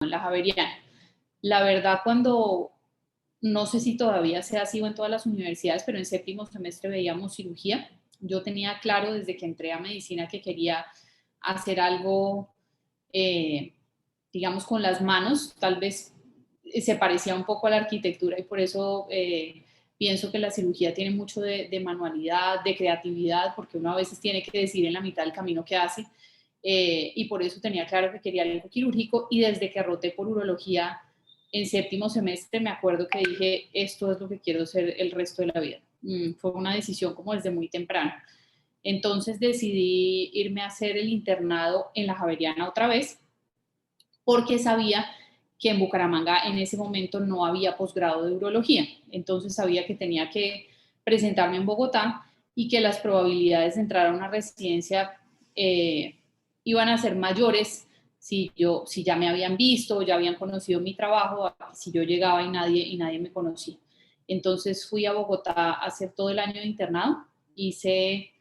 en la Javeriana. La verdad, cuando, no sé si todavía sea así o en todas las universidades, pero en séptimo semestre veíamos cirugía. Yo tenía claro desde que entré a medicina que quería hacer algo, eh, digamos, con las manos. Tal vez se parecía un poco a la arquitectura y por eso pienso que la cirugía tiene mucho de manualidad, de creatividad, porque uno a veces tiene que decidir en la mitad del camino qué hace. Y por eso tenía claro que quería algo quirúrgico, y desde que roté por urología en séptimo semestre me acuerdo que dije, esto es lo que quiero hacer el resto de la vida. Fue una decisión como desde muy temprano. Entonces decidí irme a hacer el internado en la Javeriana otra vez, porque sabía que en Bucaramanga en ese momento no había posgrado de urología. Entonces sabía que tenía que presentarme en Bogotá y que las probabilidades de entrar a una residencia iban a ser mayores si ya me habían visto, ya habían conocido mi trabajo, si yo llegaba y nadie me conocía. Entonces fui a Bogotá a hacer todo el año de internado, hice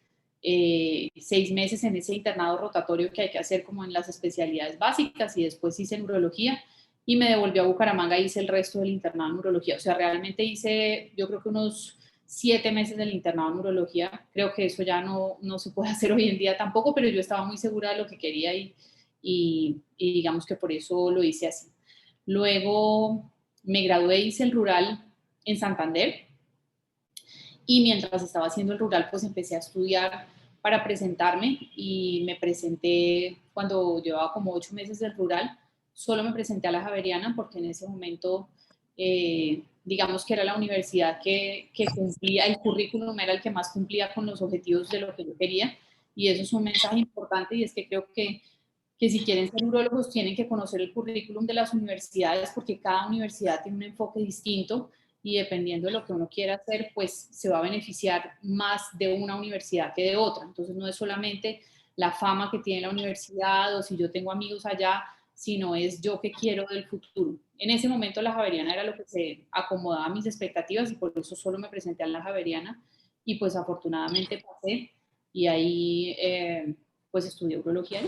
6 meses en ese internado rotatorio que hay que hacer como en las especialidades básicas, y después hice neurología y me devolví a Bucaramanga y hice el resto del internado en neurología. O sea, realmente hice, yo creo que unos 7 meses del internado en neurología. Creo que eso ya no se puede hacer hoy en día tampoco, pero yo estaba muy segura de lo que quería y digamos que por eso lo hice así. Luego me gradué, hice el rural en Santander, y mientras estaba haciendo el rural pues empecé a estudiar para presentarme, y me presenté cuando llevaba como 8 meses del rural. Solo me presenté a la Javeriana porque en ese momento digamos que era la universidad que cumplía, el currículum era el que más cumplía con los objetivos de lo que yo quería, y eso es un mensaje importante, y es que creo que si quieren ser urólogos tienen que conocer el currículum de las universidades, porque cada universidad tiene un enfoque distinto, y dependiendo de lo que uno quiera hacer, pues se va a beneficiar más de una universidad que de otra. Entonces no es solamente la fama que tiene la universidad o si yo tengo amigos allá, sino es yo qué quiero del futuro. En ese momento la Javeriana era lo que se acomodaba a mis expectativas, y por eso solo me presenté a la Javeriana, y pues afortunadamente pasé, y ahí pues estudié urología.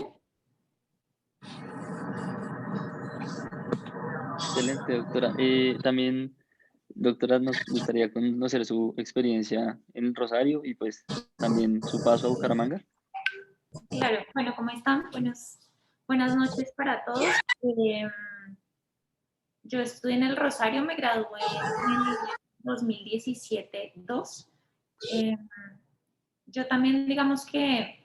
Excelente, doctora. También, doctora, nos gustaría conocer su experiencia en Rosario y pues también su paso a Bucaramanga. Claro, bueno, ¿cómo están? Buenas noches para todos. Yo estudié en el Rosario, me gradué en el 2017-2. Yo también, digamos que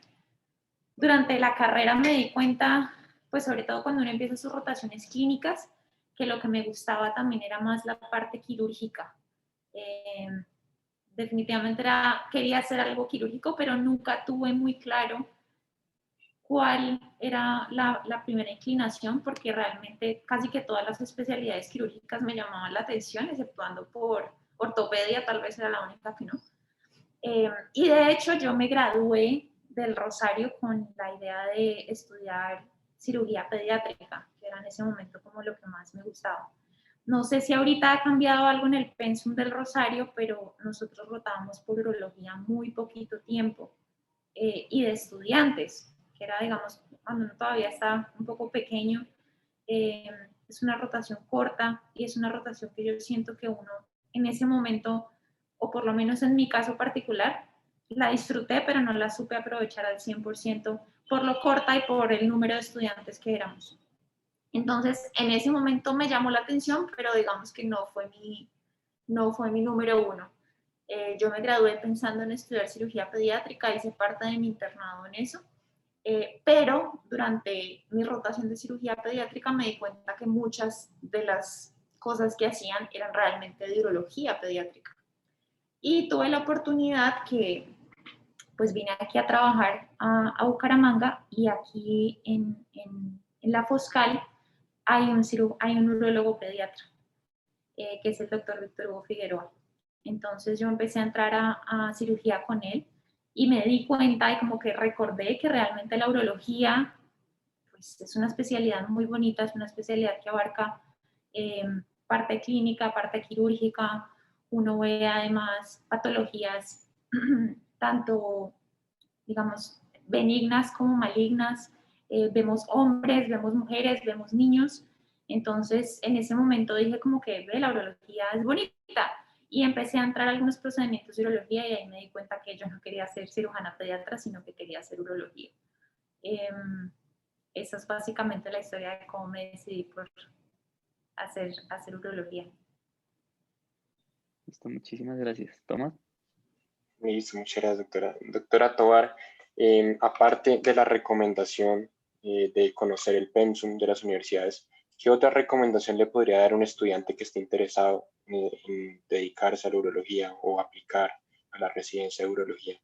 durante la carrera me di cuenta, pues sobre todo cuando uno empieza sus rotaciones clínicas, que lo que me gustaba también era más la parte quirúrgica. Eh, Definitivamente quería hacer algo quirúrgico, pero nunca tuve muy claro cuál era la primera inclinación, porque realmente casi que todas las especialidades quirúrgicas me llamaban la atención, exceptuando por ortopedia, tal vez era la única que no. Y de hecho yo me gradué del Rosario con la idea de estudiar cirugía pediátrica, que era en ese momento como lo que más me gustaba. No sé si ahorita ha cambiado algo en el pensum del Rosario, pero nosotros rotábamos por urología muy poquito tiempo, y de estudiantes, que era, digamos, cuando uno todavía está un poco pequeño, es una rotación corta, y es una rotación que yo siento que uno en ese momento, o por lo menos en mi caso particular, la disfruté, pero no la supe aprovechar al 100% por lo corta y por el número de estudiantes que éramos. Entonces, en ese momento me llamó la atención, pero digamos que no fue mi número uno. Yo me gradué pensando en estudiar cirugía pediátrica, hice parte de mi internado en eso, pero durante mi rotación de cirugía pediátrica me di cuenta que muchas de las cosas que hacían eran realmente de urología pediátrica. Y tuve la oportunidad que pues vine aquí a trabajar a Bucaramanga, y aquí en la Foscal hay un urólogo pediatra, que es el doctor Víctor Hugo Figueroa. Entonces yo empecé a entrar a cirugía con él, y me di cuenta y como que recordé que realmente la urología pues, es una especialidad muy bonita, es una especialidad que abarca parte clínica, parte quirúrgica. Uno ve además patologías tanto, digamos, benignas como malignas. Vemos hombres, vemos mujeres, vemos niños, Entonces, en ese momento dije como que, ve, la urología es bonita. Y empecé a entrar a algunos procedimientos de urología y ahí me di cuenta que yo no quería ser cirujana pediatra, sino que quería hacer urología. Esa es básicamente la historia de cómo me decidí por hacer urología. Listo, muchísimas gracias. Tomás. Listo, muchas gracias, doctora. Doctora Tovar, aparte de la recomendación de conocer el pensum de las universidades, ¿qué otra recomendación le podría dar a un estudiante que esté interesado en dedicarse a la urología o aplicar a la residencia de urología?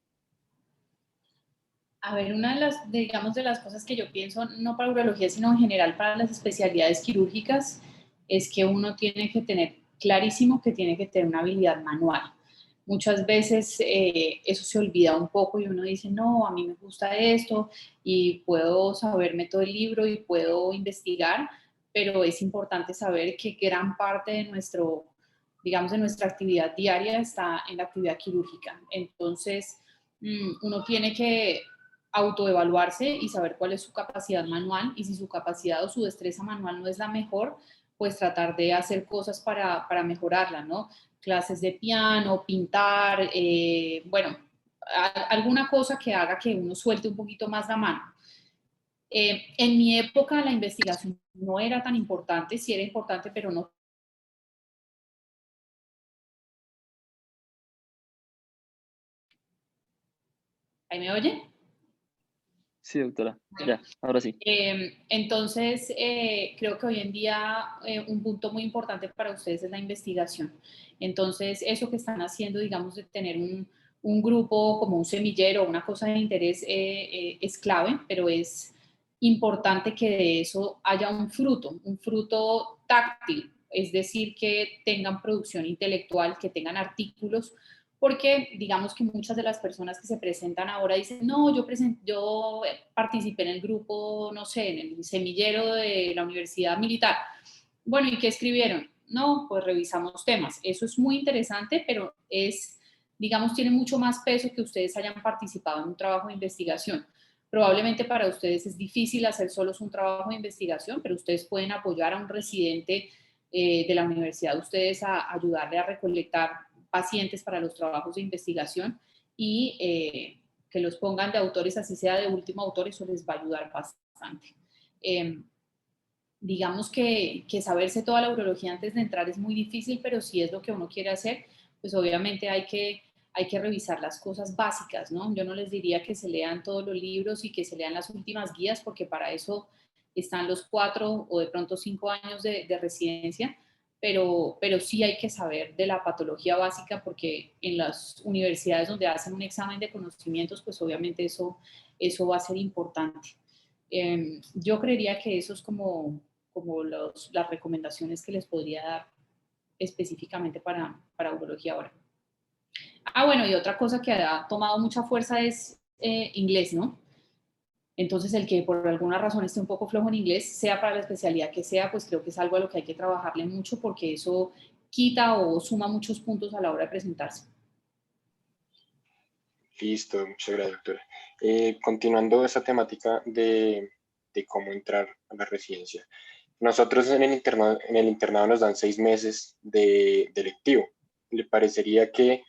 A ver, una de las, digamos, de las cosas que yo pienso, no para urología, sino en general para las especialidades quirúrgicas, es que uno tiene que tener clarísimo que tiene que tener una habilidad manual. Muchas veces eso se olvida un poco y uno dice, no, a mí me gusta esto y puedo saberme todo el libro y puedo investigar, pero es importante saber que gran parte de nuestro, digamos, de nuestra actividad diaria está en la actividad quirúrgica. Entonces, uno tiene que autoevaluarse y saber cuál es su capacidad manual y si su capacidad o su destreza manual no es la mejor, pues tratar de hacer cosas para mejorarla, ¿no? Clases de piano, pintar, bueno, alguna cosa que haga que uno suelte un poquito más la mano. En mi época la investigación no era tan importante, sí era importante, pero no. ¿Ahí me oye? Sí, doctora. Ya, ahora sí. Entonces, creo que hoy en día un punto muy importante para ustedes es la investigación. Entonces, eso que están haciendo, digamos, de tener un grupo como un semillero, una cosa de interés, es clave, pero es importante que de eso haya un fruto táctil, es decir, que tengan producción intelectual, que tengan artículos, porque digamos que muchas de las personas que se presentan ahora dicen, no, yo participé en el grupo, no sé, en el semillero de la Universidad Militar. Bueno, ¿y qué escribieron? No, pues revisamos temas. Eso es muy interesante, pero es, digamos, tiene mucho más peso que ustedes hayan participado en un trabajo de investigación. Probablemente para ustedes es difícil hacer solos un trabajo de investigación, pero ustedes pueden apoyar a un residente de la universidad, ustedes a ayudarle a recolectar pacientes para los trabajos de investigación y que los pongan de autores, así sea de último autor, eso les va a ayudar bastante. Digamos que saberse toda la urología antes de entrar es muy difícil, pero si es lo que uno quiere hacer, pues obviamente hay que revisar las cosas básicas, ¿no? Yo no les diría que se lean todos los libros y que se lean las últimas guías, porque para eso están los 4 o de pronto 5 años de residencia, pero sí hay que saber de la patología básica, porque en las universidades donde hacen un examen de conocimientos, pues obviamente eso va a ser importante. Yo creería que eso es como las recomendaciones que les podría dar específicamente para urología ahora. Ah, bueno, y otra cosa que ha tomado mucha fuerza es inglés, ¿no? Entonces, el que por alguna razón esté un poco flojo en inglés, sea para la especialidad que sea, pues creo que es algo a lo que hay que trabajarle mucho porque eso quita o suma muchos puntos a la hora de presentarse. Listo, muchas gracias, doctora. Continuando esa temática de cómo entrar a la residencia. Nosotros en el internado nos dan 6 meses de lectivo. ¿Le parecería que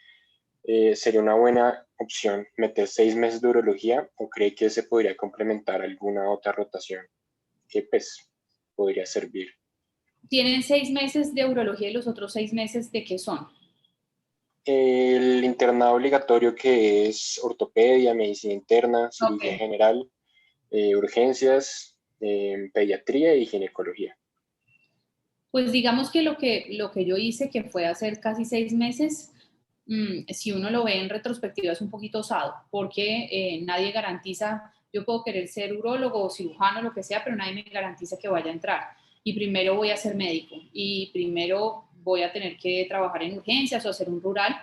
sería una buena opción meter 6 meses de urología o cree que se podría complementar alguna otra rotación que pues podría servir? ¿Tienen 6 meses de urología y los otros 6 meses de qué son? El internado obligatorio que es ortopedia, medicina interna, cirugía Ok. general, urgencias, pediatría y ginecología. Pues digamos que lo que yo hice, que fue hacer casi 6 meses, si uno lo ve en retrospectiva es un poquito osado, porque nadie garantiza, yo puedo querer ser urólogo o cirujano, lo que sea, pero nadie me garantiza que vaya a entrar. Y primero voy a ser médico y primero voy a tener que trabajar en urgencias o hacer un rural.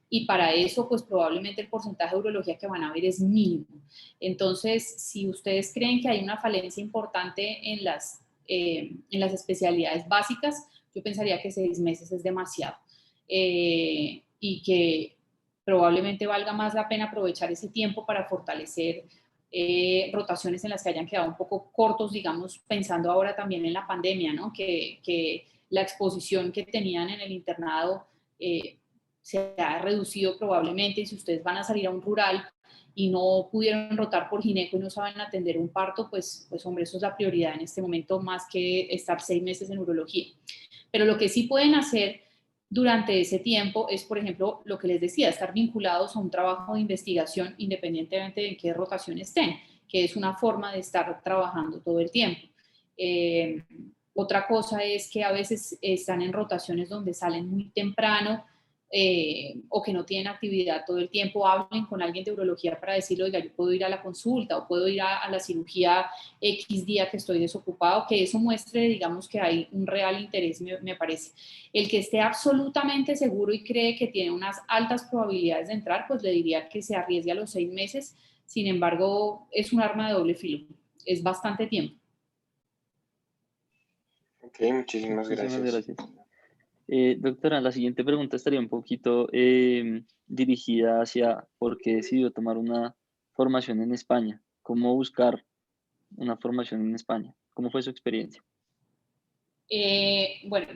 Y para eso, pues probablemente el porcentaje de urología que van a ver es mínimo. Entonces, si ustedes creen que hay una falencia importante en las especialidades básicas, yo pensaría que 6 meses es demasiado y que probablemente valga más la pena aprovechar ese tiempo para fortalecer rotaciones en las que hayan quedado un poco cortos, digamos, pensando ahora también en la pandemia, ¿no? Que la exposición que tenían en el internado se ha reducido probablemente, y si ustedes van a salir a un rural y no pudieron rotar por gineco y no saben atender un parto, pues hombre, eso es la prioridad en este momento más que estar 6 meses en urología. Pero lo que sí pueden hacer durante ese tiempo es, por ejemplo, lo que les decía, estar vinculados a un trabajo de investigación independientemente de en qué rotación estén, que es una forma de estar trabajando todo el tiempo. Otra cosa es que a veces están en rotaciones donde salen muy temprano, o que no tienen actividad todo el tiempo, hablen con alguien de urología para decirle, oiga, yo puedo ir a la consulta o puedo ir a la cirugía X día que estoy desocupado, que eso muestre, digamos, que hay un real interés, me parece. El que esté absolutamente seguro y cree que tiene unas altas probabilidades de entrar, pues le diría que se arriesgue a los 6 meses. Sin embargo, es un arma de doble filo, es bastante tiempo. Ok, muchísimas Muchísimas gracias. gracias. Doctora, la siguiente pregunta estaría un poquito dirigida hacia por qué decidió tomar una formación en España. ¿Cómo buscar una formación en España? ¿Cómo fue su experiencia? Bueno,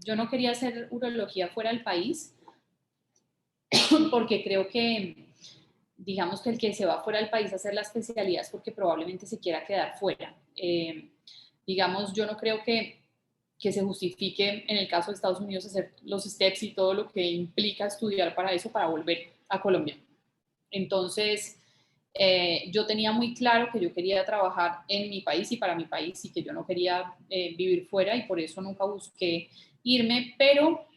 yo no quería hacer urología fuera del país porque creo que, digamos que el que se va fuera del país a hacer la especialidad es porque probablemente se quiera quedar fuera. Digamos, yo no creo que se justifique en el caso de Estados Unidos hacer los steps y todo lo que implica estudiar para eso, para volver a Colombia. Entonces, yo tenía muy claro que yo quería trabajar en mi país y para mi país y que yo no quería vivir fuera, y por eso nunca busqué irme, pero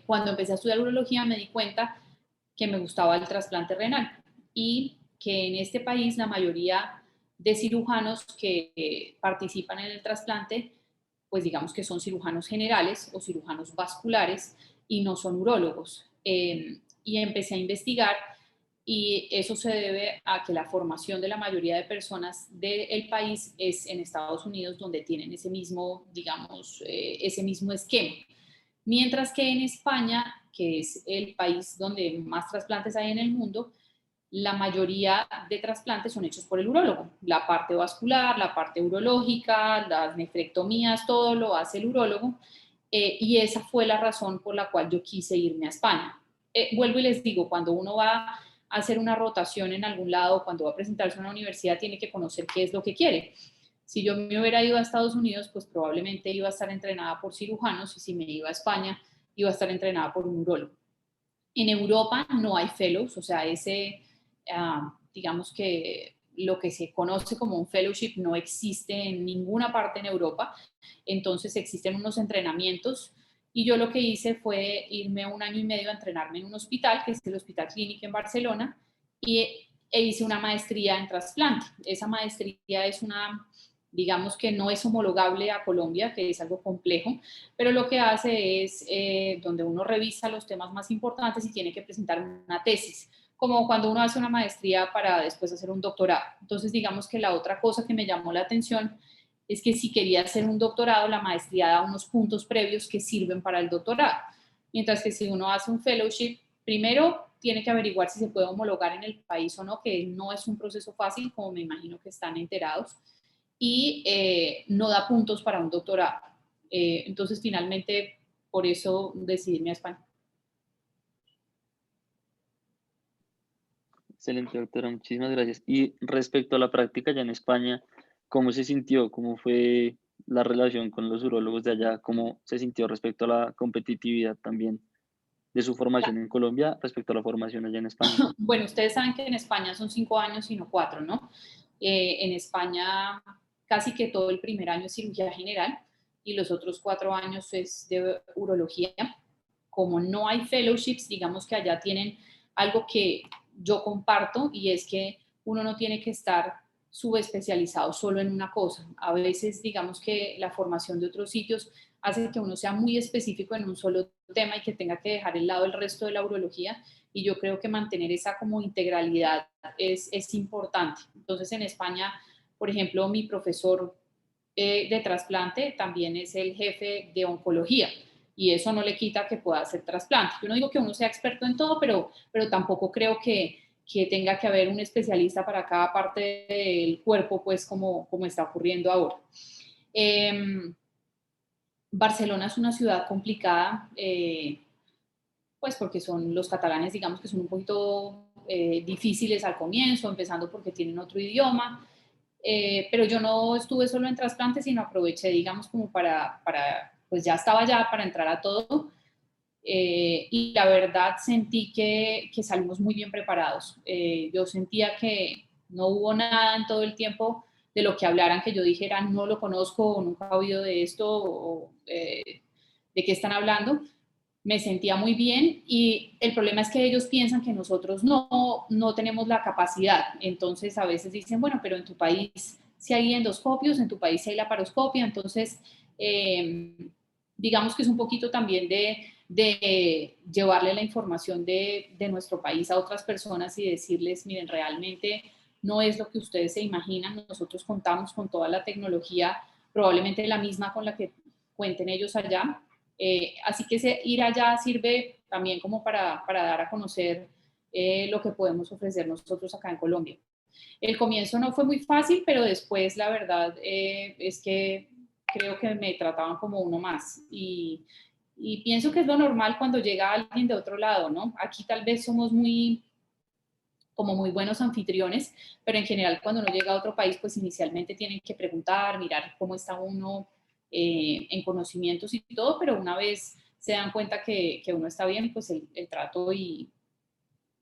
cuando empecé a estudiar urología me di cuenta que me gustaba el trasplante renal y que en este país la mayoría de cirujanos que participan en el trasplante, pues digamos que son cirujanos generales o cirujanos vasculares y no son urólogos. Y empecé a investigar, y eso se debe a que la formación de la mayoría de personas del país es en Estados Unidos, donde tienen ese mismo, digamos, ese mismo esquema. Mientras que en España, que es el país donde más trasplantes hay en el mundo, la mayoría de trasplantes son hechos por el urólogo. La parte vascular, la parte urológica, las nefrectomías, todo lo hace el urólogo. Y esa fue la razón por la cual yo quise irme a España. Vuelvo y les digo, cuando uno va a hacer una rotación en algún lado, cuando va a presentarse a una universidad, tiene que conocer qué es lo que quiere. Si yo me hubiera ido a Estados Unidos, pues probablemente iba a estar entrenada por cirujanos, y si me iba a España, iba a estar entrenada por un urólogo. En Europa no hay fellows, o sea, digamos que lo que se conoce como un fellowship no existe en ninguna parte en Europa, entonces existen unos entrenamientos, y yo lo que hice fue irme 1 año y medio a entrenarme en un hospital, que es el Hospital Clínic en Barcelona, e hice una maestría en trasplante. Esa maestría es digamos que no es homologable a Colombia, que es algo complejo, pero lo que hace es donde uno revisa los temas más importantes y tiene que presentar una tesis, como cuando uno hace una maestría para después hacer un doctorado. Entonces, digamos que la otra cosa que me llamó la atención es que si quería hacer un doctorado, la maestría da unos puntos previos que sirven para el doctorado, mientras que si uno hace un fellowship, primero tiene que averiguar si se puede homologar en el país o no, que no es un proceso fácil, como me imagino que están enterados, y no da puntos para un doctorado. Entonces, finalmente, por eso decidí irme a España. Excelente, doctora, muchísimas gracias. Y respecto a la práctica ya en España, ¿cómo se sintió? ¿Cómo fue la relación con los urólogos de allá? ¿Cómo se sintió respecto a la competitividad también de su formación en Colombia respecto a la formación allá en España? Bueno, ustedes saben que en España son 5 años y no 4, ¿no? En España casi que todo el primer año es cirugía general y los otros 4 años es de urología. Como no hay fellowships, digamos que allá tienen algo que yo comparto, y es que uno no tiene que estar subespecializado solo en una cosa. A veces, digamos que la formación de otros sitios hace que uno sea muy específico en un solo tema y que tenga que dejar de lado el resto de la urología, y yo creo que mantener esa como integralidad es importante. Entonces, en España, por ejemplo, mi profesor de trasplante también es el jefe de oncología, y eso no le quita que pueda hacer trasplante. Yo no digo que uno sea experto en todo, pero tampoco creo que tenga que haber un especialista para cada parte del cuerpo, pues como está ocurriendo ahora. Barcelona es una ciudad complicada, pues porque son los catalanes, digamos que son un poquito difíciles al comienzo, empezando porque tienen otro idioma, pero yo no estuve solo en trasplantes, sino aproveché, digamos, como pues ya estaba ya para entrar a todo, y la verdad sentí que salimos muy bien preparados. Yo sentía que no hubo nada en todo el tiempo de lo que hablaran que yo dijera no lo conozco o nunca he oído de esto o de qué están hablando. Me sentía muy bien y el problema es que ellos piensan que nosotros no tenemos la capacidad. Entonces a veces dicen, bueno, pero en tu país si hay endoscopios, en tu país si hay laparoscopia, entonces digamos que es un poquito también de llevarle la información de nuestro país a otras personas y decirles, miren, realmente no es lo que ustedes se imaginan, nosotros contamos con toda la tecnología, probablemente la misma con la que cuenten ellos allá. Así que ir allá sirve también como para dar a conocer lo que podemos ofrecer nosotros acá en Colombia. El comienzo no fue muy fácil, pero después la verdad es que creo que me trataban como uno más y pienso que es lo normal cuando llega alguien de otro lado, ¿no? Aquí tal vez somos como muy buenos anfitriones, pero en general cuando uno llega a otro país, pues inicialmente tienen que preguntar, mirar cómo está uno en conocimientos y todo, pero una vez se dan cuenta que uno está bien, pues el trato y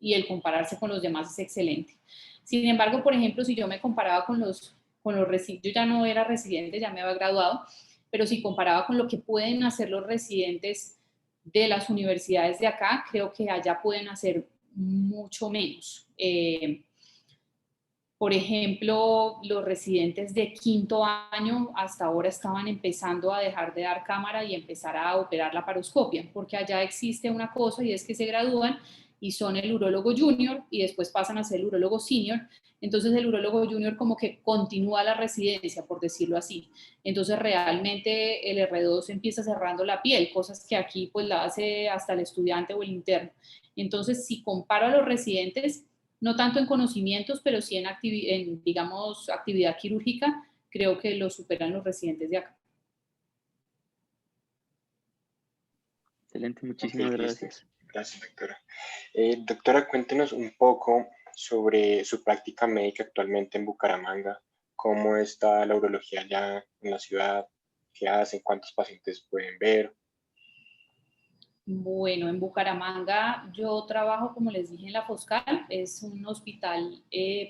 el compararse con los demás es excelente. Sin embargo, por ejemplo, si yo me comparaba con los residentes, yo ya no era residente, ya me había graduado, pero si comparaba con lo que pueden hacer los residentes de las universidades de acá, creo que allá pueden hacer mucho menos. Por ejemplo, los residentes de quinto año hasta ahora estaban empezando a dejar de dar cámara y empezar a operar la laparoscopia, porque allá existe una cosa y es que se gradúan y son el urólogo junior y después pasan a ser el urólogo senior. Entonces el urólogo junior como que continúa la residencia, por decirlo así. Entonces realmente el R2 empieza cerrando la piel, cosas que aquí pues la hace hasta el estudiante o el interno. Entonces si comparo a los residentes, no tanto en conocimientos, pero sí en digamos, actividad quirúrgica, creo que lo superan los residentes de acá. Excelente, muchísimas gracias. Gracias, doctora. Doctora, cuéntenos un poco sobre su práctica médica actualmente en Bucaramanga. ¿Cómo está la urología allá en la ciudad? ¿Qué hacen? ¿Cuántos pacientes pueden ver? Bueno, en Bucaramanga yo trabajo, como les dije, en la Foscal, es un hospital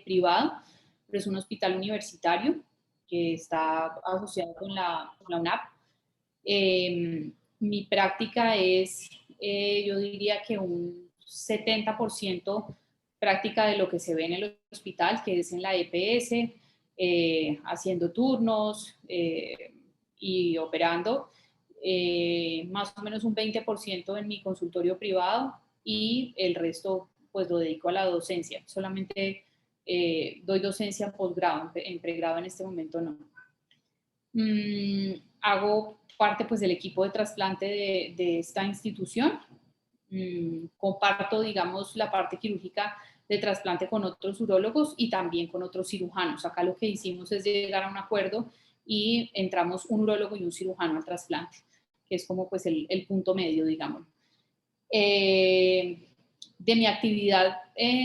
privado, pero es un hospital universitario que está asociado con la UNAP. Mi práctica es, yo diría que un 70% práctica de lo que se ve en el hospital, que es en la EPS, haciendo turnos y operando. Más o menos un 20% en mi consultorio privado y el resto pues lo dedico a la docencia. Solamente doy docencia posgrado, en pregrado en este momento no. Hago parte pues del equipo de trasplante de esta institución. Comparto, digamos, la parte quirúrgica de trasplante con otros urólogos y también con otros cirujanos. Acá lo que hicimos es llegar a un acuerdo y entramos un urólogo y un cirujano al trasplante, que es como pues el punto medio, digamos. De mi actividad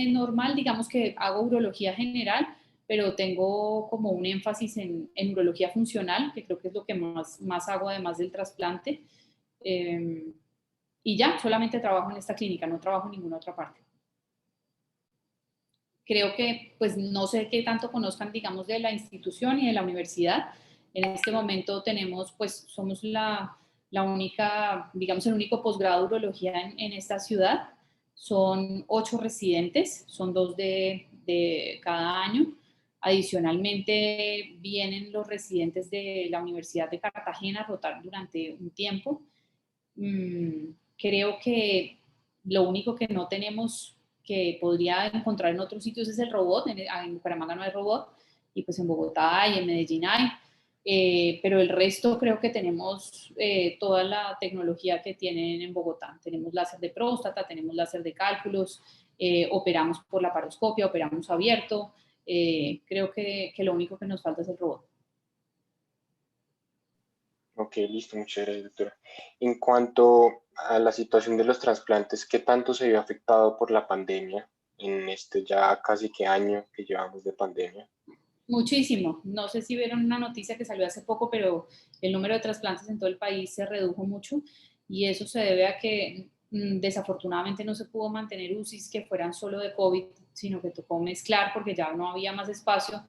normal, digamos que hago urología general, pero tengo como un énfasis en urología funcional, que creo que es lo que más hago además del trasplante. Y ya, solamente trabajo en esta clínica, no trabajo en ninguna otra parte. Creo que, pues no sé qué tanto conozcan, digamos, de la institución y de la universidad. En este momento tenemos, pues somos la única, digamos, el único posgrado de urología en esta ciudad. Son 8 residentes, son 2 de cada año. Adicionalmente vienen los residentes de la Universidad de Cartagena a rotar durante un tiempo. Creo que lo único que no tenemos que podría encontrar en otros sitios es el robot. En Bucaramanga no hay robot, y pues en Bogotá y en Medellín hay. Pero el resto creo que tenemos toda la tecnología que tienen en Bogotá. Tenemos láser de próstata, tenemos láser de cálculos, operamos por laparoscopia, operamos abierto. Creo que lo único que nos falta es el robot. Ok, listo, muchas gracias, doctora. En cuanto a la situación de los trasplantes, ¿qué tanto se vio afectado por la pandemia en este ya casi que año que llevamos de pandemia? Muchísimo. No sé si vieron una noticia que salió hace poco, pero el número de trasplantes en todo el país se redujo mucho y eso se debe a que desafortunadamente no se pudo mantener UCIs que fueran solo de COVID, sino que tocó mezclar porque ya no había más espacio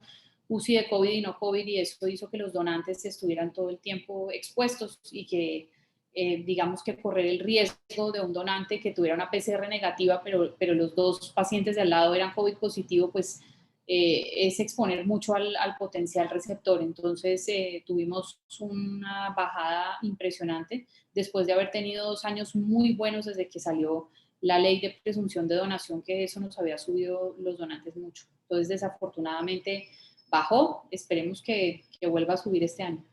UCI de COVID y no COVID, y eso hizo que los donantes estuvieran todo el tiempo expuestos y que digamos que correr el riesgo de un donante que tuviera una PCR negativa, pero los dos pacientes de al lado eran COVID positivo, pues es exponer mucho al potencial receptor. Entonces tuvimos una bajada impresionante después de haber tenido 2 años muy buenos desde que salió la ley de presunción de donación, que eso nos había subido los donantes mucho. Entonces desafortunadamente bajó, esperemos que vuelva a subir este año.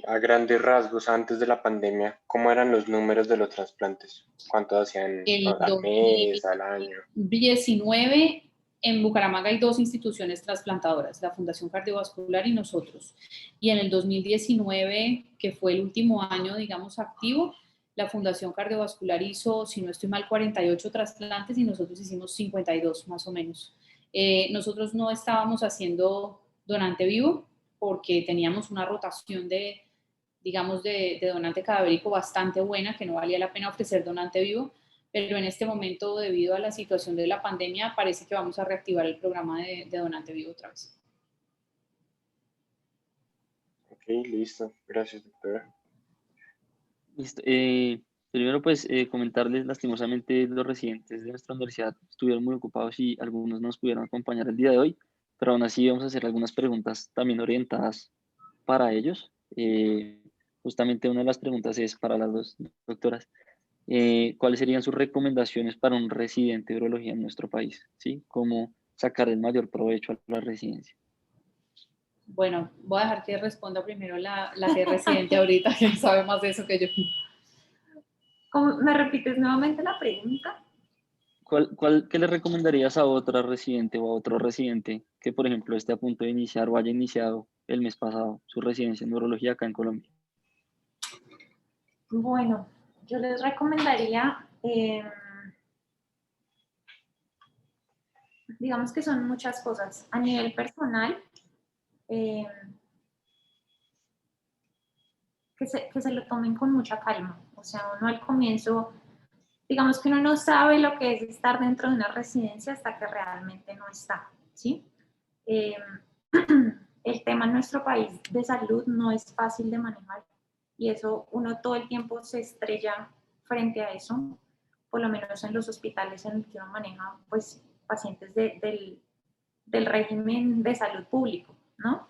A grandes rasgos, antes de la pandemia, ¿cómo eran los números de los trasplantes? ¿Cuántos hacían El al mes, al año? 2019 en Bucaramanga hay 2 instituciones trasplantadoras, la Fundación Cardiovascular y nosotros. Y en el 2019, que fue el último año, digamos, activo, la Fundación Cardiovascular hizo, si no estoy mal, 48 trasplantes y nosotros hicimos 52, más o menos. Nosotros no estábamos haciendo donante vivo porque teníamos una rotación de, digamos, de donante cadavérico bastante buena, que no valía la pena ofrecer donante vivo, pero en este momento, debido a la situación de la pandemia, parece que vamos a reactivar el programa de donante vivo otra vez. Ok, listo. Gracias, doctora. Listo. Primero, pues, comentarles, lastimosamente, los residentes de nuestra universidad estuvieron muy ocupados y algunos no nos pudieron acompañar el día de hoy, pero aún así vamos a hacer algunas preguntas también orientadas para ellos. Justamente una de las preguntas es para las dos doctoras. ¿Cuáles serían sus recomendaciones para un residente de urología en nuestro país? ¿Sí? ¿Cómo sacar el mayor provecho a la residencia? Bueno, voy a dejar que responda primero la que es residente ahorita, que sabe más de eso que yo. ¿Me repites nuevamente la pregunta? ¿Qué le recomendarías a otra residente o a otro residente que, por ejemplo, esté a punto de iniciar o haya iniciado el mes pasado su residencia en urología acá en Colombia? Bueno, yo les recomendaría, digamos que son muchas cosas. A nivel personal, que se lo tomen con mucha calma. O sea, uno al comienzo, digamos que uno no sabe lo que es estar dentro de una residencia hasta que realmente no está, ¿sí? El tema en nuestro país de salud no es fácil de manejar y eso uno todo el tiempo se estrella frente a eso, por lo menos en los hospitales en los que uno maneja pues pacientes del régimen de salud público, ¿no?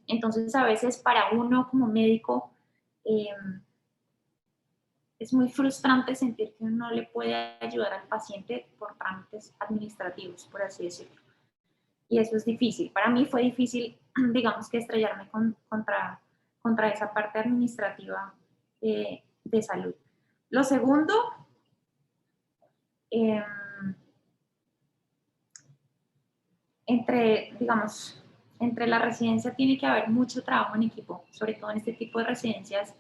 Entonces a veces para uno como médico es muy frustrante sentir que uno no le puede ayudar al paciente por trámites administrativos, por así decirlo. Y eso es difícil. Para mí fue difícil, digamos que estrellarme contra esa parte administrativa de salud. Lo segundo, entre la residencia tiene que haber mucho trabajo en equipo, sobre todo en este tipo de residencias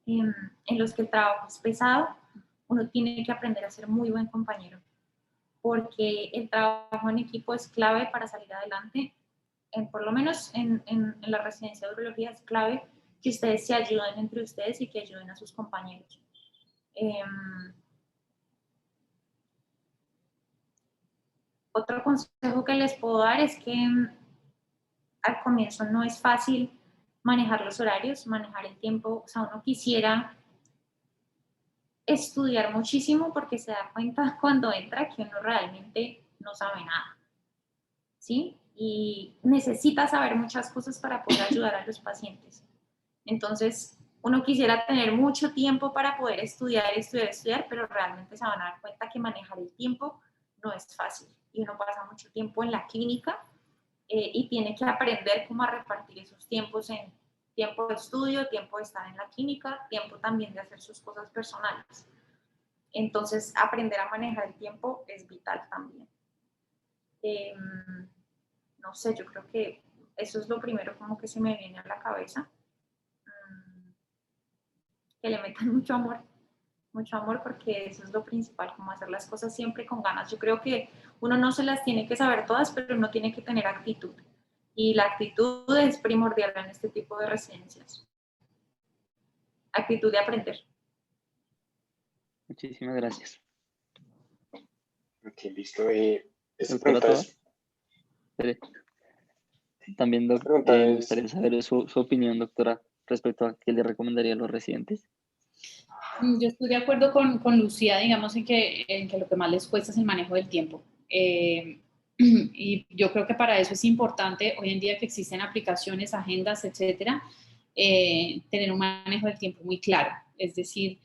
en los que el trabajo es pesado. Uno tiene que aprender a ser muy buen compañero, porque el trabajo en equipo es clave para salir adelante. Por lo menos en la residencia de urología es clave que ustedes se ayuden entre ustedes y que ayuden a sus compañeros. Otro consejo que les puedo dar es que al comienzo no es fácil manejar los horarios, manejar el tiempo. O sea, uno quisiera estudiar muchísimo porque se da cuenta cuando entra que uno realmente no sabe nada, ¿sí? Y necesita saber muchas cosas para poder ayudar a los pacientes. Entonces, uno quisiera tener mucho tiempo para poder estudiar, pero realmente se van a dar cuenta que manejar el tiempo no es fácil. Y uno pasa mucho tiempo en la clínica y tiene que aprender cómo a repartir esos tiempos en tiempo de estudio, tiempo de estar en la clínica, tiempo también de hacer sus cosas personales. Entonces, aprender a manejar el tiempo es vital también. No sé, yo creo que eso es lo primero como que se me viene a la cabeza. Que le metan mucho amor, porque eso es lo principal, como hacer las cosas siempre con ganas. Yo creo que uno no se las tiene que saber todas, pero uno tiene que tener actitud. Y la actitud es primordial en este tipo de residencias. Actitud de aprender. Muchísimas gracias. Ok, listo. Esta Doctora pregunta es, también me es, gustaría saber su opinión, doctora, respecto a qué le recomendaría a los residentes. Yo estoy de acuerdo con Lucía, digamos, en que lo que más les cuesta es el manejo del tiempo. Y yo creo que para eso es importante, hoy en día que existen aplicaciones, agendas, etcétera, tener un manejo del tiempo muy claro. Es decir,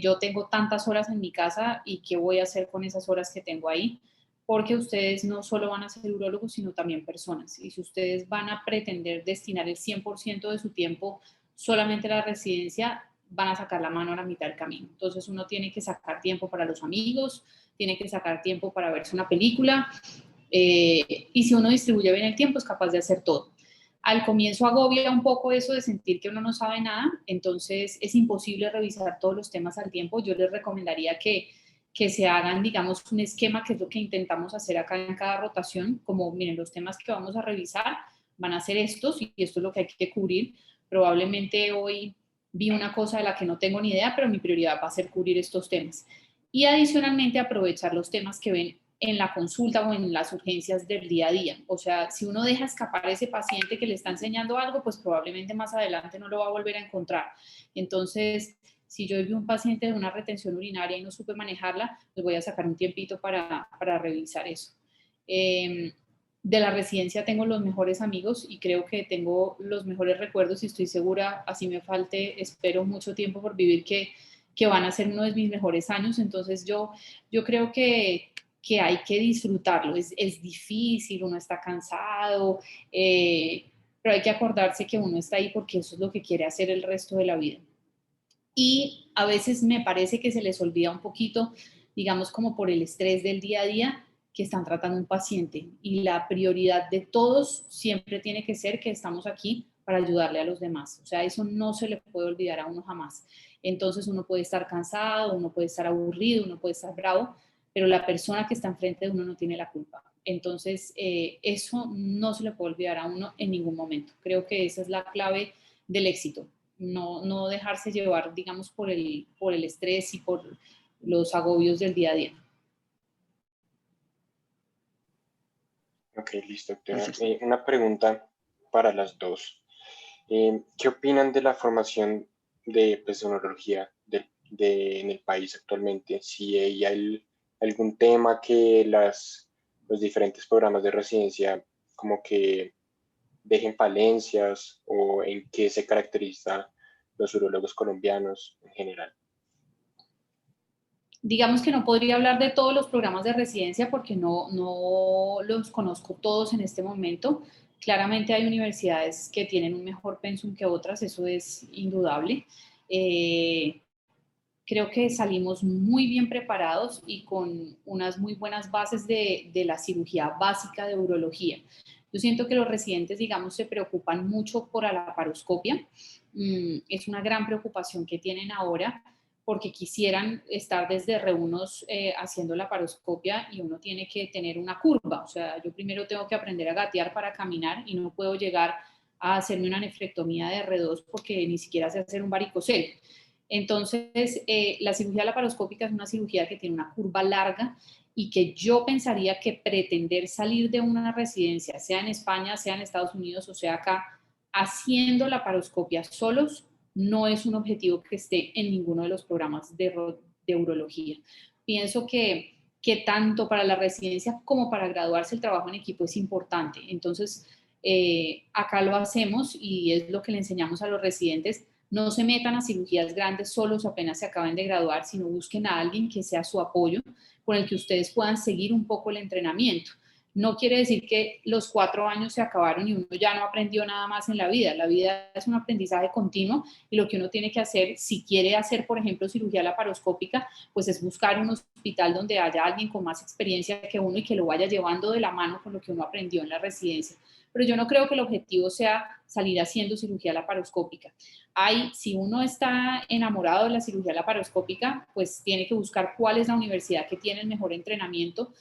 yo tengo tantas horas en mi casa y qué voy a hacer con esas horas que tengo ahí, porque ustedes no solo van a ser urólogos, sino también personas. Y si ustedes van a pretender destinar el 100% de su tiempo solamente a la residencia, van a sacar la mano a la mitad del camino. Entonces uno tiene que sacar tiempo para los amigos, tiene que sacar tiempo para verse una película, y si uno distribuye bien el tiempo es capaz de hacer todo. Al comienzo agobia un poco eso de sentir que uno no sabe nada, entonces es imposible revisar todos los temas al tiempo. Yo les recomendaría que se hagan, digamos, un esquema, que es lo que intentamos hacer acá en cada rotación, como miren, los temas que vamos a revisar van a ser estos y esto es lo que hay que cubrir. Probablemente hoy vi una cosa de la que no tengo ni idea, pero mi prioridad va a ser cubrir estos temas. Y adicionalmente aprovechar los temas que ven en la consulta o en las urgencias del día a día. O sea, si uno deja escapar a ese paciente que le está enseñando algo, pues probablemente más adelante no lo va a volver a encontrar. Entonces, si yo vi un paciente de una retención urinaria y no supe manejarla, pues voy a sacar un tiempito para revisar eso. De la residencia tengo los mejores amigos y creo que tengo los mejores recuerdos y estoy segura, así me falte, espero mucho tiempo por vivir, que van a ser uno de mis mejores años. Entonces yo creo que hay que disfrutarlo. Es difícil, uno está cansado, pero hay que acordarse que uno está ahí porque eso es lo que quiere hacer el resto de la vida. Y a veces me parece que se les olvida un poquito, digamos, como por el estrés del día a día, que están tratando un paciente. Y la prioridad de todos siempre tiene que ser que estamos aquí para ayudarle a los demás. O sea, eso no se le puede olvidar a uno jamás. Entonces uno puede estar cansado, uno puede estar aburrido, uno puede estar bravo, pero la persona que está enfrente de uno no tiene la culpa. Entonces, eso no se le puede olvidar a uno en ningún momento. Creo que esa es la clave del éxito. No dejarse llevar, digamos, por el estrés y por los agobios del día a día. Ok, listo, doctora. Una pregunta para las dos. ¿Qué opinan de la formación de urología en el país actualmente? Si hay algún tema que los diferentes programas de residencia como que dejen falencias, o en qué se caracteriza los urólogos colombianos en general. Digamos que no podría hablar de todos los programas de residencia porque no los conozco todos en este momento. Claramente hay universidades que tienen un mejor pensum que otras, eso es indudable. Creo que salimos muy bien preparados y con unas muy buenas bases de la cirugía básica de urología. Yo siento que los residentes, digamos, se preocupan mucho por la laparoscopia. Es una gran preocupación que tienen ahora porque quisieran estar desde reunos haciendo laparoscopia y uno tiene que tener una curva. O sea, yo primero tengo que aprender a gatear para caminar y no puedo llegar a hacerme una nefrectomía de R2 porque ni siquiera sé hacer un varicocele. Entonces, la cirugía laparoscópica es una cirugía que tiene una curva larga y que yo pensaría que pretender salir de una residencia, sea en España, sea en Estados Unidos o sea acá, haciendo laparoscopia solos, no es un objetivo que esté en ninguno de los programas de urología. Pienso que tanto para la residencia como para graduarse el trabajo en equipo es importante. Entonces, acá lo hacemos y es lo que le enseñamos a los residentes. No se metan a cirugías grandes solos o apenas se acaben de graduar, sino busquen a alguien que sea su apoyo, con el que ustedes puedan seguir un poco el entrenamiento. no quiere decir que los 4 años se acabaron y uno ya no aprendió nada más en la vida. La vida es un aprendizaje continuo y lo que uno tiene que hacer, si quiere hacer, por ejemplo, cirugía laparoscópica, pues es buscar un hospital donde haya alguien con más experiencia que uno y que lo vaya llevando de la mano con lo que uno aprendió en la residencia. Pero yo no creo que el objetivo sea salir haciendo cirugía laparoscópica. Si uno está enamorado de la cirugía laparoscópica, pues tiene que buscar cuál es la universidad que tiene el mejor entrenamiento,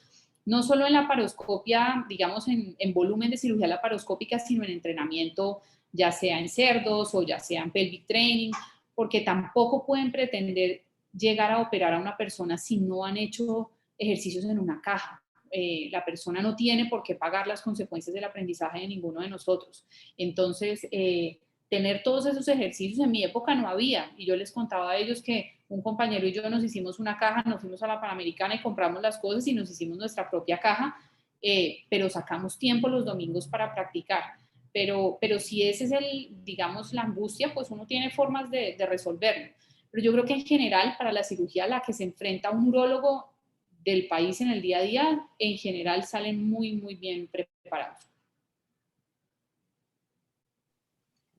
no solo en la laparoscopia, digamos, en volumen de cirugía laparoscópica, sino en entrenamiento, ya sea en cerdos o ya sea en pelvic training, porque tampoco pueden pretender llegar a operar a una persona si no han hecho ejercicios en una caja. La persona no tiene por qué pagar las consecuencias del aprendizaje de ninguno de nosotros. Entonces, tener todos esos ejercicios en mi época no había, y yo les contaba a ellos que un compañero y yo nos hicimos una caja, nos fuimos a la Panamericana y compramos las cosas y nos hicimos nuestra propia caja, pero sacamos tiempo los domingos para practicar. Pero si ese es digamos, la angustia, pues uno tiene formas de resolverlo. Pero yo creo que en general, para la cirugía a la que se enfrenta un urólogo del país en el día a día, en general salen muy, muy bien preparados.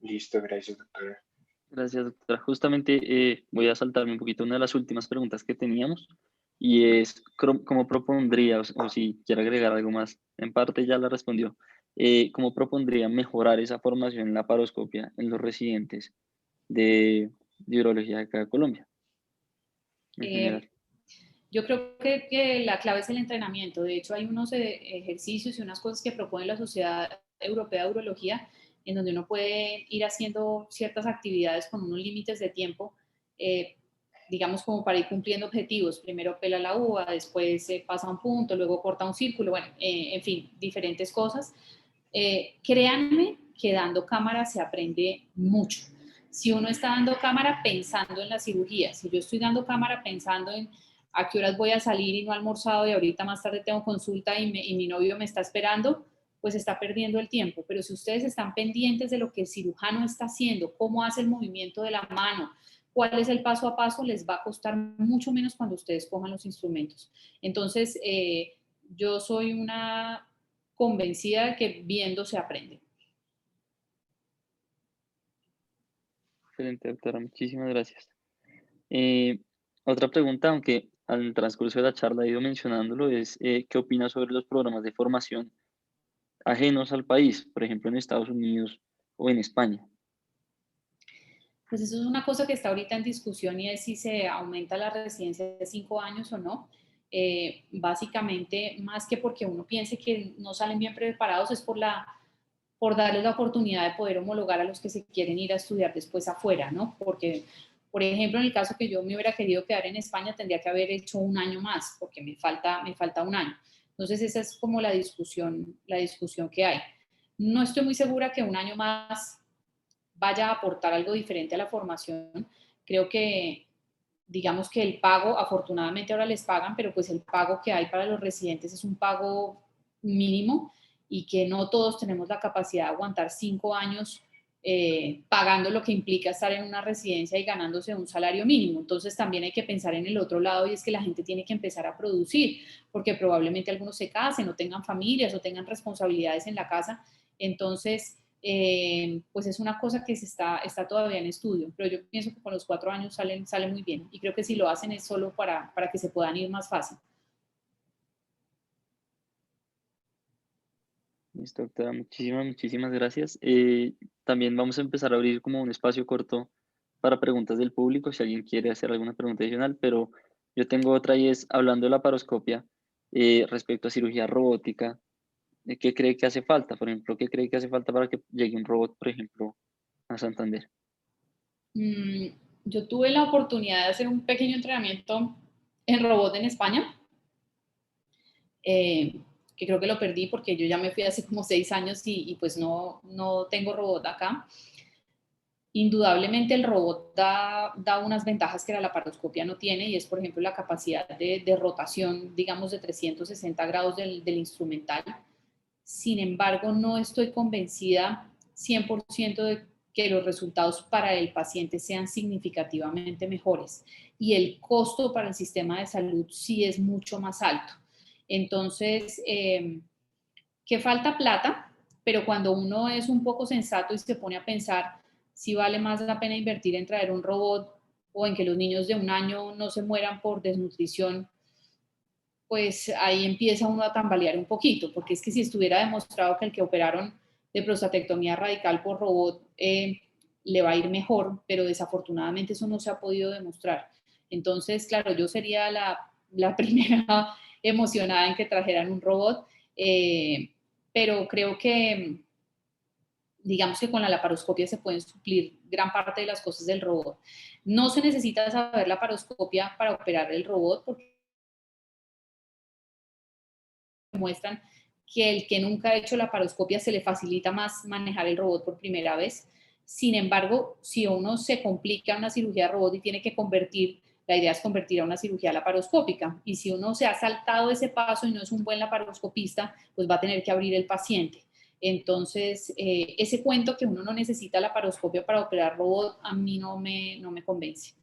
Listo, gracias, doctora. Gracias, doctora. Justamente voy a saltarme un poquito una de las últimas preguntas que teníamos y es cómo propondría, o si quiere agregar algo más, en parte ya la respondió, cómo propondría mejorar esa formación en laparoscopia en los residentes de urología de acá de Colombia, en general. Yo creo que la clave es el entrenamiento. De hecho, hay unos ejercicios y unas cosas que propone la Sociedad Europea de Urología, en donde uno puede ir haciendo ciertas actividades con unos límites de tiempo, digamos como para ir cumpliendo objetivos. Primero pela la uva, después pasa un punto, luego corta un círculo, bueno, en fin, diferentes cosas. Créanme que dando cámara se aprende mucho. Si uno está dando cámara pensando en la cirugía, si yo estoy dando cámara pensando en a qué horas voy a salir y no he almorzado y ahorita más tarde tengo consulta y mi novio me está esperando, pues está perdiendo el tiempo. Pero si ustedes están pendientes de lo que el cirujano está haciendo, cómo hace el movimiento de la mano, cuál es el paso a paso, les va a costar mucho menos cuando ustedes cojan los instrumentos. Entonces, yo soy una convencida de que viendo se aprende. Excelente, doctora. Muchísimas gracias. Otra pregunta, aunque al transcurso de la charla he ido mencionándolo, es ¿qué opina sobre los programas de formación ajenos al país, por ejemplo en Estados Unidos o en España? Pues eso es una cosa que está ahorita en discusión y es si se aumenta la residencia de 5 años o no. Básicamente, más que porque uno piense que no salen bien preparados, es por darles la oportunidad de poder homologar a los que se quieren ir a estudiar después afuera, ¿no? Porque, por ejemplo, en el caso que yo me hubiera querido quedar en España, tendría que haber hecho un año más, porque me falta un año. Entonces, esa es como la discusión que hay. No estoy muy segura que un año más vaya a aportar algo diferente a la formación. Creo que, digamos que el pago, afortunadamente ahora les pagan, pero pues el pago que hay para los residentes es un pago mínimo y que no todos tenemos la capacidad de aguantar 5 años pagando lo que implica estar en una residencia y ganándose un salario mínimo. Entonces también hay que pensar en el otro lado y es que la gente tiene que empezar a producir, porque probablemente algunos se casen o tengan familias o tengan responsabilidades en la casa. Entonces, pues es una cosa que está todavía en estudio, pero yo pienso que con los 4 años sale muy bien y creo que si lo hacen es solo para que se puedan ir más fácil. Listo, doctora, muchísimas gracias. También vamos a empezar a abrir como un espacio corto para preguntas del público, si alguien quiere hacer alguna pregunta adicional, pero yo tengo otra y es, hablando de la laparoscopia, respecto a cirugía robótica, ¿qué cree que hace falta? Por ejemplo, ¿qué cree que hace falta para que llegue un robot, por ejemplo, a Santander? Yo tuve la oportunidad de hacer un pequeño entrenamiento en robot en España, que creo que lo perdí porque yo ya me fui hace como 6 años y pues no tengo robot acá. Indudablemente el robot da unas ventajas que la laparoscopia no tiene y es, por ejemplo, la capacidad de rotación, digamos, de 360 grados del instrumental. Sin embargo, no estoy convencida 100% de que los resultados para el paciente sean significativamente mejores y el costo para el sistema de salud sí es mucho más alto. Entonces, que falta plata, pero cuando uno es un poco sensato y se pone a pensar si vale más la pena invertir en traer un robot o en que los niños de 1 año no se mueran por desnutrición, pues ahí empieza uno a tambalear un poquito, porque es que si estuviera demostrado que el que operaron de prostatectomía radical por robot le va a ir mejor, pero desafortunadamente eso no se ha podido demostrar. Entonces, claro, yo sería la primera emocionada en que trajeran un robot, pero creo que, digamos que con la laparoscopia se pueden suplir gran parte de las cosas del robot. No se necesita saber laparoscopia para operar el robot, porque muestran que el que nunca ha hecho laparoscopia se le facilita más manejar el robot por primera vez. Sin embargo, si uno se complica una cirugía robot y tiene que convertir, la idea es convertir a una cirugía laparoscópica. Y si uno se ha saltado ese paso y no es un buen laparoscopista, pues va a tener que abrir el paciente. Entonces, ese cuento que uno no necesita laparoscopia para operar robot, a mí no me convence.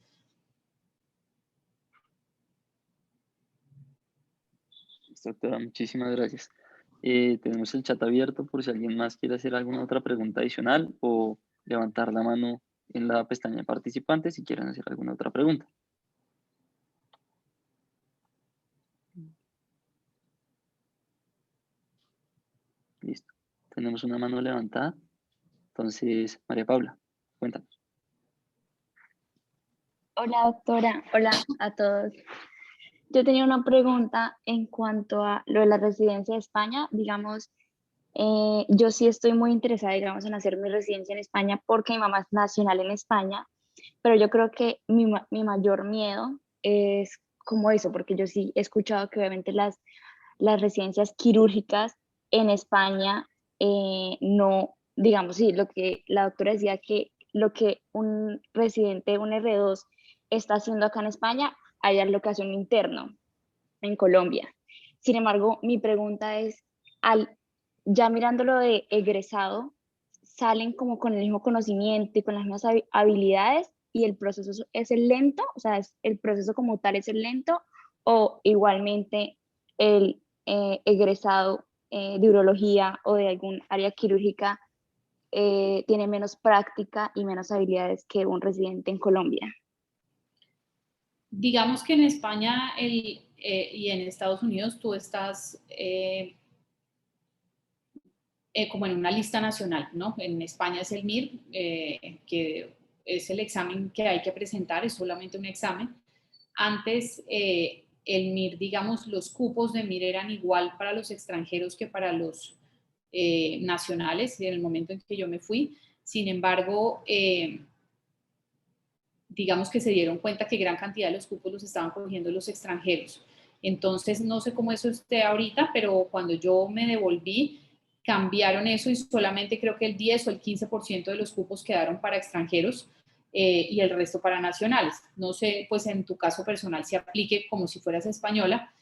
Doctora, muchísimas gracias. Tenemos el chat abierto por si alguien más quiere hacer alguna otra pregunta adicional o levantar la mano en la pestaña de participantes si quieren hacer alguna otra pregunta. Listo. Tenemos una mano levantada. Entonces, María Paula, cuéntanos. Hola doctora, hola a todos. Yo tenía una pregunta en cuanto a lo de la residencia de España. Digamos, yo sí estoy muy interesada, digamos, en hacer mi residencia en España porque mi mamá es nacional en España, pero yo creo que mi mayor miedo es como eso, porque yo sí he escuchado que obviamente las residencias quirúrgicas en España no, digamos, sí, lo que la doctora decía que lo que un residente, un R2 está haciendo acá en España, allá es lo que hace un interno en Colombia. Sin embargo, mi pregunta es, ya mirándolo de egresado, ¿salen como con el mismo conocimiento y con las mismas habilidades y el proceso es el lento? O sea, ¿el proceso como tal es el lento o igualmente el egresado de urología o de algún área quirúrgica tiene menos práctica y menos habilidades que un residente en Colombia? Digamos que en España y en Estados Unidos tú estás como en una lista nacional, ¿no? En España es el MIR, que es el examen que hay que presentar, es solamente un examen. Antes el MIR, digamos, los cupos de MIR eran igual para los extranjeros que para los nacionales en el momento en que yo me fui. Sin embargo, digamos que se dieron cuenta que gran cantidad de los cupos los estaban cogiendo los extranjeros. Entonces, no sé cómo eso esté ahorita, pero cuando yo me devolví, cambiaron eso y solamente creo que el 10 o el 15% de los cupos quedaron para extranjeros y el resto para nacionales. No sé, pues en tu caso personal se aplique como si fueras española,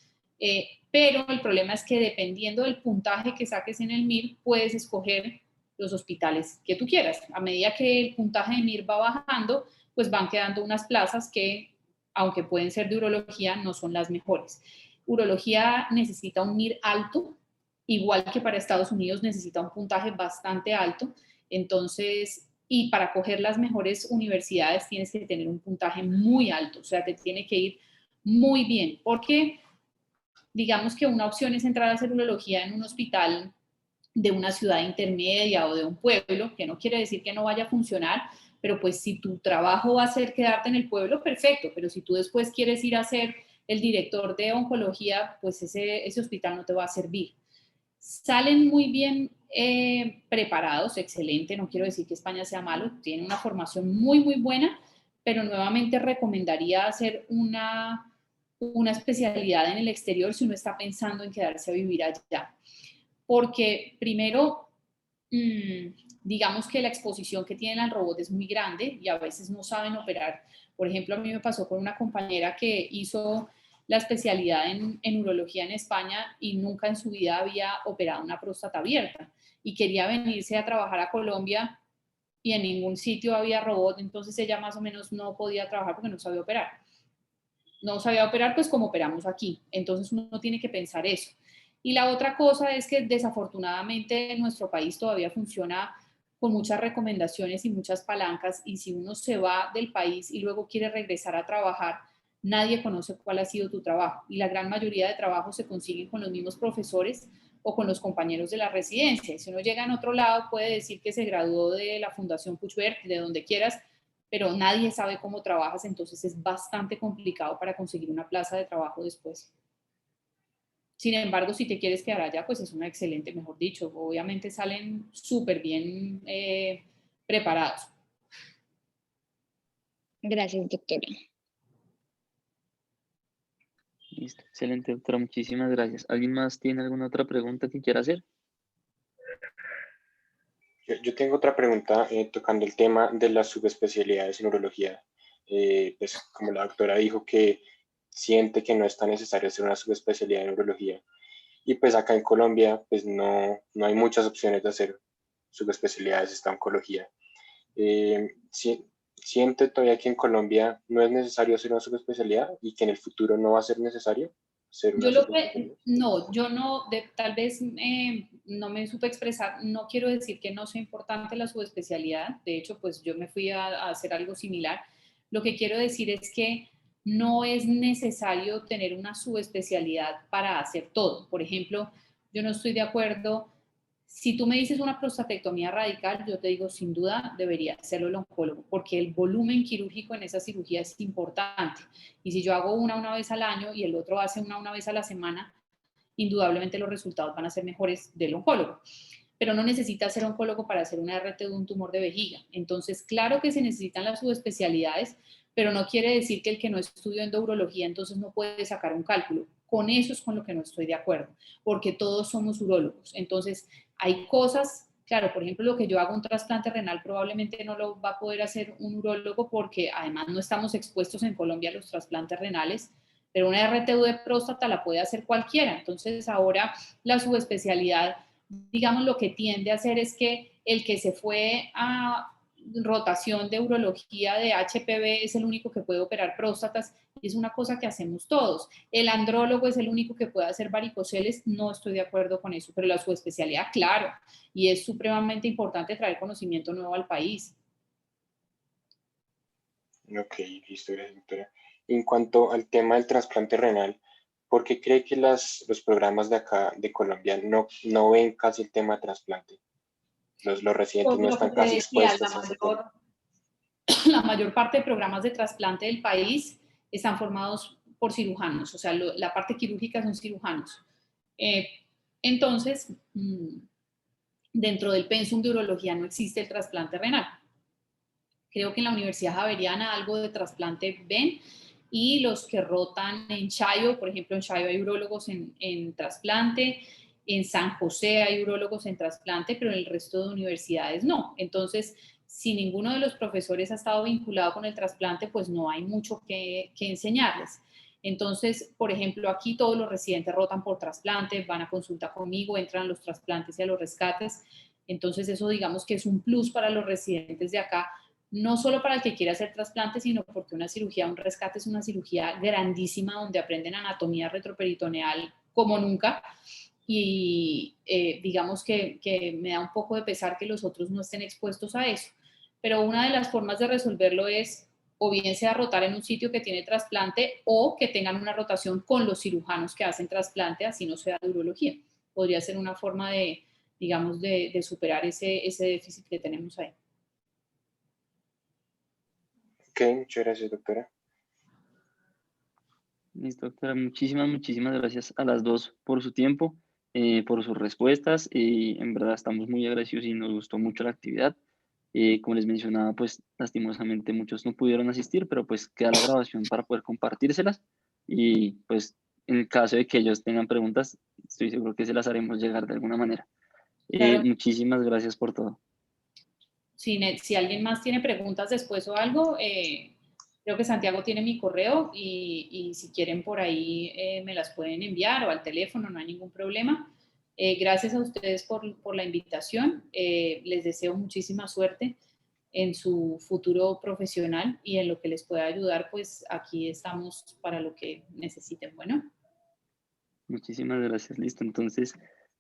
pero el problema es que dependiendo del puntaje que saques en el MIR, puedes escoger los hospitales que tú quieras. A medida que el puntaje de MIR va bajando, pues van quedando unas plazas que, aunque pueden ser de urología, no son las mejores. Urología necesita un MIR alto, igual que para Estados Unidos necesita un puntaje bastante alto, entonces, y para coger las mejores universidades tienes que tener un puntaje muy alto, o sea, te tiene que ir muy bien, porque digamos que una opción es entrar a hacer urología en un hospital de una ciudad intermedia o de un pueblo, que no quiere decir que no vaya a funcionar, pero pues si tu trabajo va a ser quedarte en el pueblo, perfecto, pero si tú después quieres ir a ser el director de oncología, pues ese hospital no te va a servir. Salen muy bien preparados, excelente, no quiero decir que España sea malo, tiene una formación muy, muy buena, pero nuevamente recomendaría hacer una especialidad en el exterior si uno está pensando en quedarse a vivir allá. Porque primero, digamos que la exposición que tienen al robot es muy grande y a veces no saben operar. Por ejemplo, a mí me pasó con una compañera que hizo la especialidad en urología en España y nunca en su vida había operado una próstata abierta y quería venirse a trabajar a Colombia y en ningún sitio había robot, entonces ella más o menos no podía trabajar porque no sabía operar. No sabía operar pues como operamos aquí, entonces uno tiene que pensar eso. Y la otra cosa es que desafortunadamente nuestro país todavía funciona con muchas recomendaciones y muchas palancas, y si uno se va del país y luego quiere regresar a trabajar, nadie conoce cuál ha sido tu trabajo, y la gran mayoría de trabajos se consiguen con los mismos profesores o con los compañeros de la residencia. Y si uno llega en otro lado, puede decir que se graduó de la Fundación Puigvert, de donde quieras, pero nadie sabe cómo trabajas, entonces es bastante complicado para conseguir una plaza de trabajo después. Sin embargo, si te quieres quedar allá, pues es una excelente, mejor dicho, obviamente salen súper bien preparados. Gracias, doctora. Listo, excelente, doctora, muchísimas gracias. ¿Alguien más tiene alguna otra pregunta que quiera hacer? Yo tengo otra pregunta tocando el tema de las subespecialidades en urología. Pues como la doctora dijo que siente que no es tan necesario hacer una subespecialidad en urología. Y pues acá en Colombia pues no hay muchas opciones de hacer subespecialidades, está oncología. ¿Siente todavía que en Colombia no es necesario hacer una subespecialidad y que en el futuro no va a ser necesario hacer una subespecialidad? Yo no, tal vez no me supe expresar, no quiero decir que no sea importante la subespecialidad, de hecho, pues yo me fui a hacer algo similar. Lo que quiero decir es que no es necesario tener una subespecialidad para hacer todo. Por ejemplo, yo no estoy de acuerdo. Si tú me dices una prostatectomía radical, yo te digo, sin duda debería hacerlo el oncólogo, porque el volumen quirúrgico en esa cirugía es importante. Y si yo hago una vez al año y el otro hace una vez a la semana, indudablemente los resultados van a ser mejores del oncólogo. Pero no necesita ser oncólogo para hacer una RT de un tumor de vejiga. Entonces, claro que se necesitan las subespecialidades, pero no quiere decir que el que no estudió endourología entonces no puede sacar un cálculo. Con eso es con lo que no estoy de acuerdo, porque todos somos urólogos. Entonces, hay cosas, claro, por ejemplo, lo que yo hago un trasplante renal probablemente no lo va a poder hacer un urólogo porque además no estamos expuestos en Colombia a los trasplantes renales, pero una RTU de próstata la puede hacer cualquiera. Entonces, ahora la subespecialidad, digamos, lo que tiende a hacer es que el que se fue a rotación de urología de HPV es el único que puede operar próstatas, y es una cosa que hacemos todos. El andrólogo es el único que puede hacer varicoceles, no estoy de acuerdo con eso, pero la subespecialidad, claro, y es supremamente importante traer conocimiento nuevo al país. Ok, listo, gracias, doctora. En cuanto al tema del trasplante renal, ¿por qué cree que los programas de acá, de Colombia, no ven casi el tema de trasplante? Los residentes Por no lo que están te casi decía, expuestos a ese tema. la mayor parte de programas de trasplante del país están formados por cirujanos, o sea, la parte quirúrgica son cirujanos. Entonces, dentro del pensum de urología no existe el trasplante renal. Creo que en la Universidad Javeriana algo de trasplante ven, y los que rotan en Chayo, por ejemplo, en Chayo hay urólogos en trasplante, en San José hay urólogos en trasplante, pero en el resto de universidades no. Entonces, si ninguno de los profesores ha estado vinculado con el trasplante, pues no hay mucho que enseñarles. Entonces, por ejemplo, aquí todos los residentes rotan por trasplante, van a consulta conmigo, entran a los trasplantes y a los rescates. Entonces, eso digamos que es un plus para los residentes de acá, no solo para el que quiera hacer trasplante, sino porque una cirugía, un rescate es una cirugía grandísima donde aprenden anatomía retroperitoneal como nunca, y digamos que me da un poco de pesar que los otros no estén expuestos a eso. Pero una de las formas de resolverlo es o bien sea rotar en un sitio que tiene trasplante o que tengan una rotación con los cirujanos que hacen trasplante, así no sea de urología. Podría ser una forma de, digamos, de superar ese déficit que tenemos ahí. Ok, muchas gracias, doctora. Listo, doctora. Muchísimas gracias a las dos por su tiempo, por sus respuestas. En verdad estamos muy agradecidos y nos gustó mucho la actividad. Como les mencionaba, pues lastimosamente muchos no pudieron asistir, pero pues queda la grabación para poder compartírselas. Y pues en el caso de que ellos tengan preguntas, estoy seguro que se las haremos llegar de alguna manera. Claro. Muchísimas gracias por todo. Si alguien más tiene preguntas después o algo, creo que Santiago tiene mi correo, y si quieren por ahí me las pueden enviar o al teléfono, no hay ningún problema. Gracias a ustedes por la invitación. Les deseo muchísima suerte en su futuro profesional, y en lo que les pueda ayudar, pues aquí estamos para lo que necesiten. Bueno. Muchísimas gracias. Listo, entonces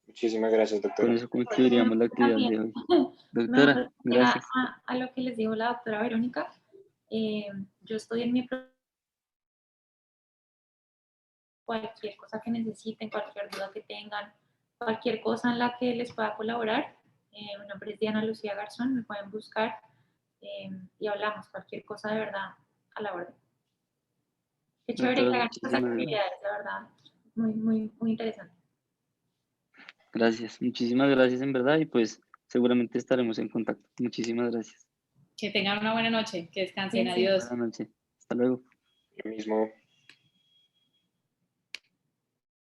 Muchísimas gracias, con doctora. eso concluiríamos la actividad También. de hoy. Me Doctora, voy gracias. a lo que les dijo la doctora Verónica. Yo estoy en cualquier cosa que necesiten, cualquier duda que tengan, cualquier cosa en la que les pueda colaborar. Mi nombre es Diana Lucía Garzón, me pueden buscar y hablamos cualquier cosa de verdad a la orden. Qué chévere que Doctora, hagan estas muchísimas gracias. actividades, de verdad, muy interesante. Gracias, muchísimas gracias en verdad y pues seguramente estaremos en contacto. Muchísimas gracias. Que tengan una buena noche, que descansen, Sí, sí. adiós. Buenas noches. Hasta luego. Lo mismo.